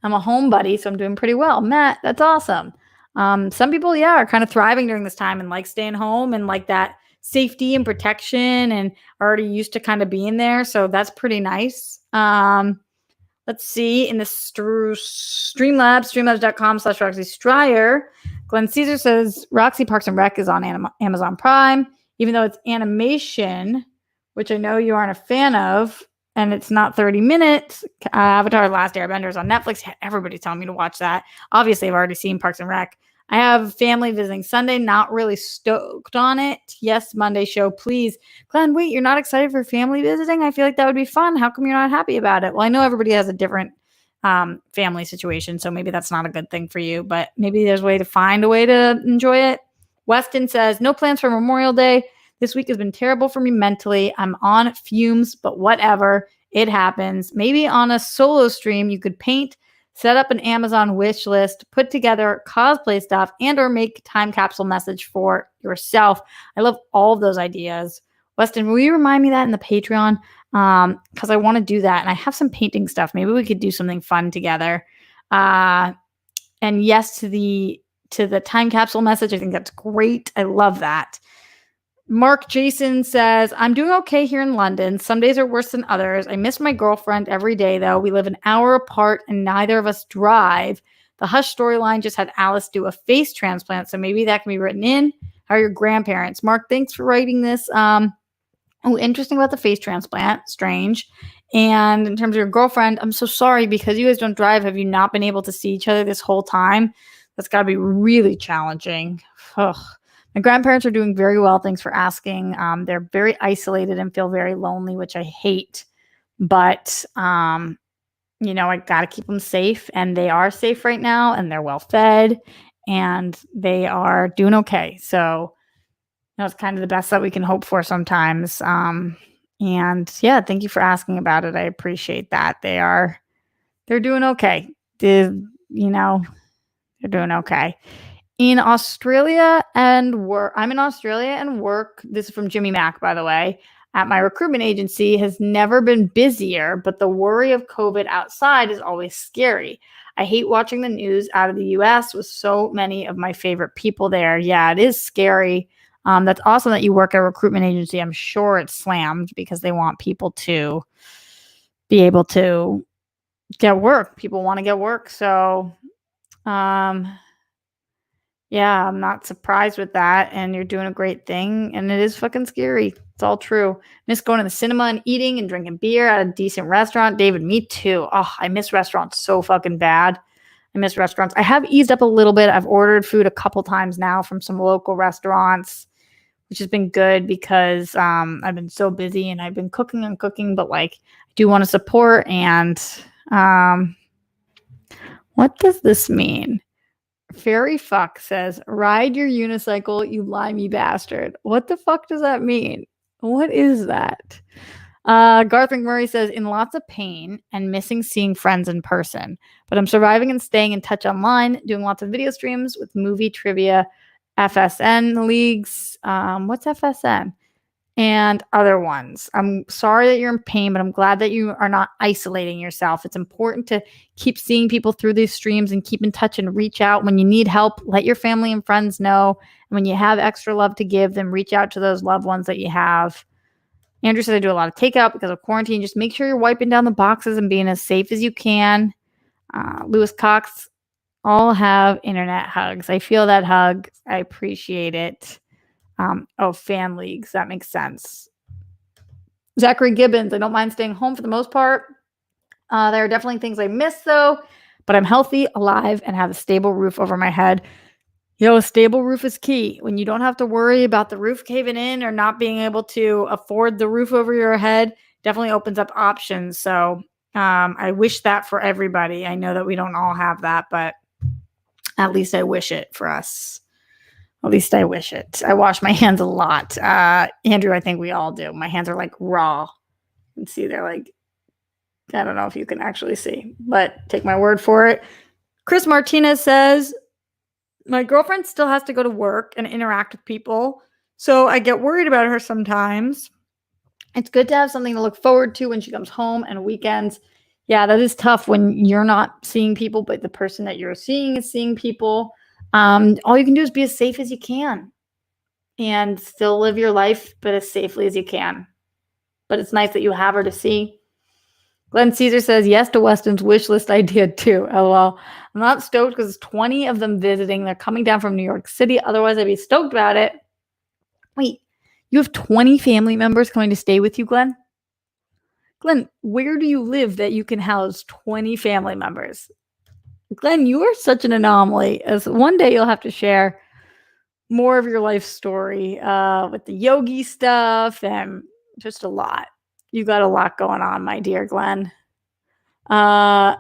a home buddy, so I'm doing pretty well. Matt, that's awesome. Some people, are kind of thriving during this time and like staying home and like that safety and protection and are already used to kind of being there. So that's pretty nice. Let's see, in the Streamlabs, streamlabs.com/Roxy Stryer, Glenn Caesar says Roxy Parks and Rec is on Amazon Prime, even though it's animation, which I know you aren't a fan of, and it's not 30 minutes. Avatar: Last Airbender is on Netflix. Everybody's telling me to watch that. Obviously, I've already seen Parks and Rec. I have family visiting Sunday, not really stoked on it. Yes, Monday show, please. Glenn, wait, you're not excited for family visiting? I feel like that would be fun. How come you're not happy about it? Well, I know everybody has a different family situation, so maybe that's not a good thing for you, but maybe there's a way to find a way to enjoy it. Weston says, no plans for Memorial Day. This week has been terrible for me mentally. I'm on fumes, but whatever. It happens. Maybe on a solo stream, you could paint set up an Amazon wish list, put together cosplay stuff, and or make time capsule message for yourself. I love all of those ideas. Weston, will you remind me that in the Patreon? Because I want to do that. And I have some painting stuff. Maybe we could do something fun together. And yes to the time capsule message. I think that's great. I love that. Mark Jason says, I'm doing okay here in London. Some days are worse than others. I miss my girlfriend every day, though. We live an hour apart and neither of us drive. The Hush storyline just had Alice do a face transplant, so maybe that can be written in. How are your grandparents? Mark, thanks for writing this. Interesting about the face transplant. Strange. And in terms of your girlfriend, I'm so sorry because you guys don't drive. Have you not been able to see each other this whole time? That's got to be really challenging. Ugh. My grandparents are doing very well. Thanks for asking. They're very isolated and feel very lonely, which I hate. But, I got to keep them safe. And they are safe right now. And they're well fed. And they are doing okay. So, it's kind of the best that we can hope for sometimes. And yeah, thank you for asking about it. I appreciate that. They're doing okay. They're doing okay. In Australia and work, I'm in Australia and work. This is from Jimmy Mack, by the way. At my recruitment agency has never been busier, but the worry of COVID outside is always scary. I hate watching the news out of the US with so many of my favorite people there. Yeah, it is scary. That's awesome that you work at a recruitment agency. I'm sure it's slammed because they want people to be able to get work. People want to get work. So, yeah, I'm not surprised with that. And you're doing a great thing. And it is fucking scary. It's all true. Miss going to the cinema and eating and drinking beer at a decent restaurant. David, me too. Oh, I miss restaurants so fucking bad. I miss restaurants. I have eased up a little bit. I've ordered food a couple times now from some local restaurants, which has been good because I've been so busy and I've been cooking and cooking, but I do want to support. And what does this mean? Fairy Fuck says, ride your unicycle, you limey bastard. What the fuck does that mean? What is that? Garth McMurray says, in lots of pain and missing seeing friends in person, but I'm surviving and staying in touch online, doing lots of video streams with movie trivia, FSN leagues. What's FSN? And other ones. I'm sorry that you're in pain, but I'm glad that you are not isolating yourself. It's important to keep seeing people through these streams and keep in touch and reach out when you need help. Let your family and friends know. And when you have extra love to give, then reach out to those loved ones that you have. Andrew said I do a lot of takeout because of quarantine. Just make sure you're wiping down the boxes and being as safe as you can. Lewis Cox, all have internet hugs. I feel that hug. I appreciate it. Fan leagues. That makes sense. Zachary Gibbons. I don't mind staying home for the most part. There are definitely things I miss though, but I'm healthy, alive, and have a stable roof over my head. A stable roof is key. When you don't have to worry about the roof caving in or not being able to afford the roof over your head, definitely opens up options. So I wish that for everybody. I know that we don't all have that, but at least I wish it for us. At least I wish it. I wash my hands a lot. Andrew, I think we all do. My hands are raw. You can see they're I don't know if you can actually see, but take my word for it. Chris Martinez says, my girlfriend still has to go to work and interact with people, so I get worried about her sometimes. It's good to have something to look forward to when she comes home and weekends. Yeah, that is tough when you're not seeing people, but the person that you're seeing is seeing people. All you can do is be as safe as you can and still live your life, but as safely as you can. But it's nice that you have her to see. Glenn Caesar says, yes to Weston's wish list idea too. LOL. I'm not stoked because 20 of them visiting. They're coming down from New York City. Otherwise, I'd be stoked about it. Wait, you have 20 family members coming to stay with you, Glenn? Glenn, where do you live that you can house 20 family members? Glenn, you are such an anomaly. As one day you'll have to share more of your life story with the yogi stuff and just a lot. You got a lot going on, my dear Glenn. Lamont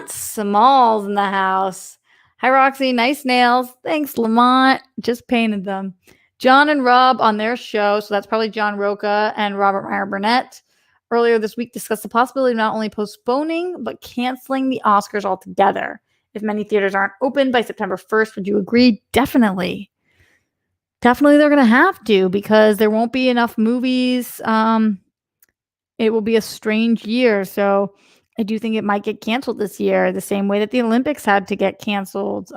Samal's in the house. Hi, Roxy. Nice nails. Thanks, Lamont. Just painted them. John and Rob on their show. So that's probably John Roca and Robert Meyer Burnett. earlier this week discussed the possibility of not only postponing, but canceling the Oscars altogether. If many theaters aren't open by September 1st, would you agree? Definitely. Definitely they're going to have to, because there won't be enough movies. It will be a strange year. So I do think it might get canceled this year, the same way that the Olympics had to get canceled.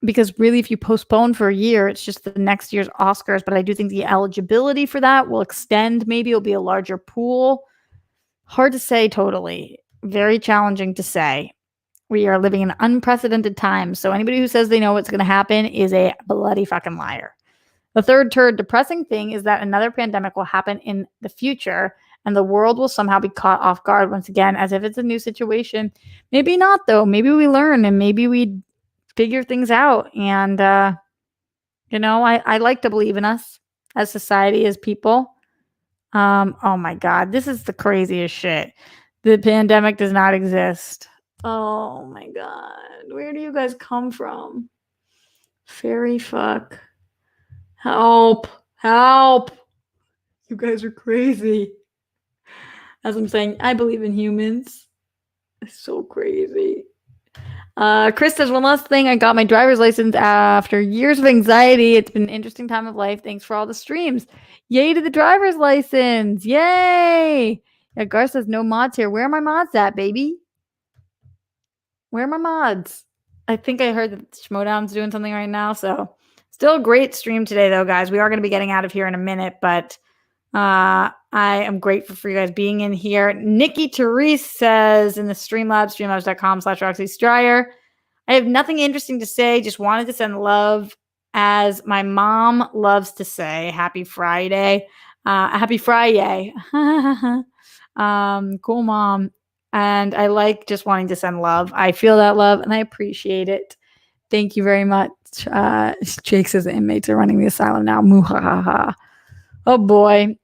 Because really, if you postpone for a year, it's just the next year's Oscars. But I do think the eligibility for that will extend. Maybe it'll be a larger pool. Hard to say totally. Very challenging to say. We are living in unprecedented times. So anybody who says they know what's going to happen is a bloody fucking liar. The third depressing thing is that another pandemic will happen in the future, and the world will somehow be caught off guard once again, as if it's a new situation. Maybe not, though. Maybe we learn, and maybe we figure things out. And, I like to believe in us as society, as people. Oh my God, this is the craziest shit. The pandemic does not exist. Oh my God, where do you guys come from? Fairy fuck. Help. You guys are crazy. As I'm saying, I believe in humans. It's so crazy. Chris says, one last thing. I got my driver's license after years of anxiety. It's been an interesting time of life. Thanks for all the streams. Yay to the driver's license. Yay. Yeah, Gar says, no mods here. Where are my mods at, baby? Where are my mods? I think I heard that Schmodown's doing something right now. So still a great stream today, though, guys. We are going to be getting out of here in a minute, but I am grateful for you guys being in here. Nikki Therese says in the Streamlabs, streamlabs.com/Roxy Stryer, I have nothing interesting to say. Just wanted to send love, as my mom loves to say. Happy Friday. Happy Friday. Cool, Mom. And I like just wanting to send love. I feel that love and I appreciate it. Thank you very much. Jake says the inmates are running the asylum now. Muhahaha. Oh boy.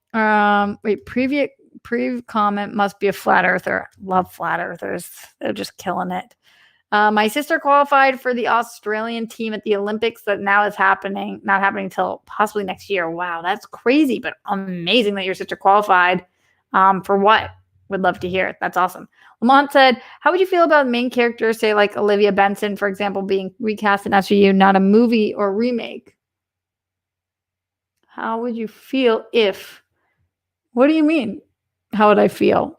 Wait, previous comment must be a flat earther. Love flat earthers. They're just killing it. My sister qualified for the Australian team at the Olympics that now is not happening until possibly next year. Wow, that's crazy, but amazing that your sister qualified. For what? Would love to hear it. That's awesome. Lamont said, how would you feel about main characters, say like Olivia Benson, for example, being recast in SVU, not a movie or remake? How would you feel if... What do you mean? How would I feel?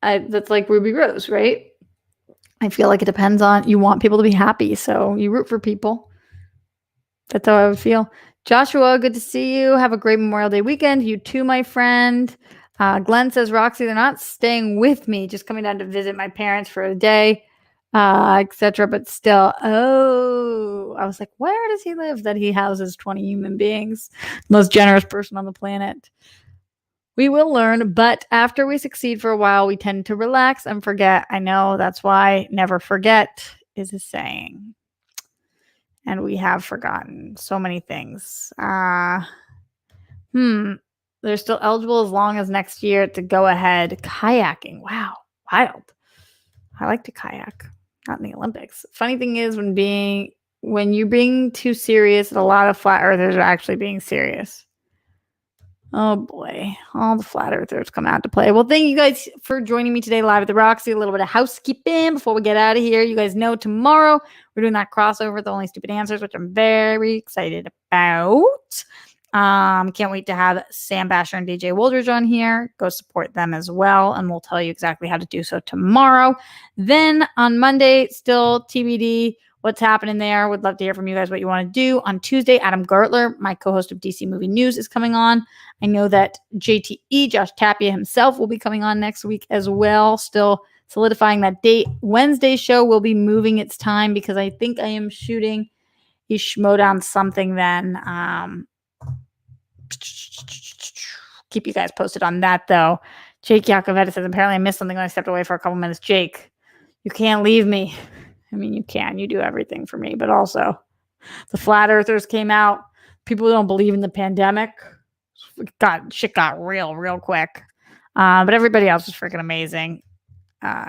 That's like Ruby Rose, right? I feel like it depends on, you want people to be happy, so you root for people. That's how I would feel. Joshua, good to see you. Have a great Memorial Day weekend. You too, my friend. Glenn says, Roxy, they're not staying with me, just coming down to visit my parents for a day, etc. But still, I was like, where does he live that he houses 20 human beings? Most generous person on the planet. We will learn, but after we succeed for a while, we tend to relax and forget. I know, that's why never forget is a saying. And we have forgotten so many things. They're still eligible as long as next year to go ahead. Kayaking. Wow. Wild. I like to kayak. Not in the Olympics. Funny thing is, when you're being too serious, a lot of flat earthers are actually being serious. Oh boy, all the flat earthers come out to play. Well, thank you guys for joining me today live at the Roxy. A little bit of housekeeping before we get out of here. You guys know tomorrow we're doing that crossover with Only Stupid Answers, which I'm very excited about. Can't wait to have Sam Basher and DJ Woldridge on here. Go support them as well, and we'll tell you exactly how to do so tomorrow. Then on Monday, still TBD. What's happening there? Would love to hear from you guys what you want to do. On Tuesday, Adam Gartler, my co-host of DC Movie News, is coming on. I know that JTE, Josh Tapia himself, will be coming on next week as well. Still solidifying that date. Wednesday's show will be moving its time because I think I am shooting a Schmodown something then. Keep you guys posted on that, though. Jake Yakoveta says, apparently I missed something when I stepped away for a couple minutes. Jake, you can't leave me. I mean, you can. You do everything for me. But also, the flat earthers came out. People who don't believe in the pandemic. Shit got real quick. But everybody else was freaking amazing.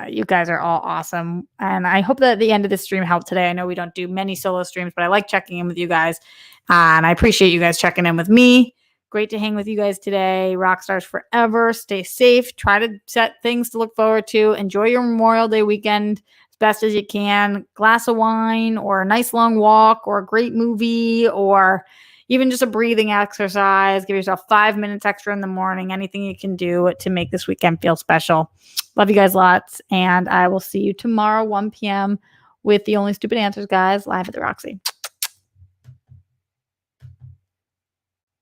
You guys are all awesome. And I hope that the end of this stream helped today. I know we don't do many solo streams, but I like checking in with you guys. And I appreciate you guys checking in with me. Great to hang with you guys today. Rock stars forever. Stay safe. Try to set things to look forward to. Enjoy your Memorial Day weekend as best as you can. Glass of wine or a nice long walk or a great movie or even just a breathing exercise. Give yourself 5 minutes extra in the morning. Anything you can do to make this weekend feel special. Love you guys lots. And I will see you tomorrow, 1 p.m. with the Only Stupid Answers guys live at the Roxy.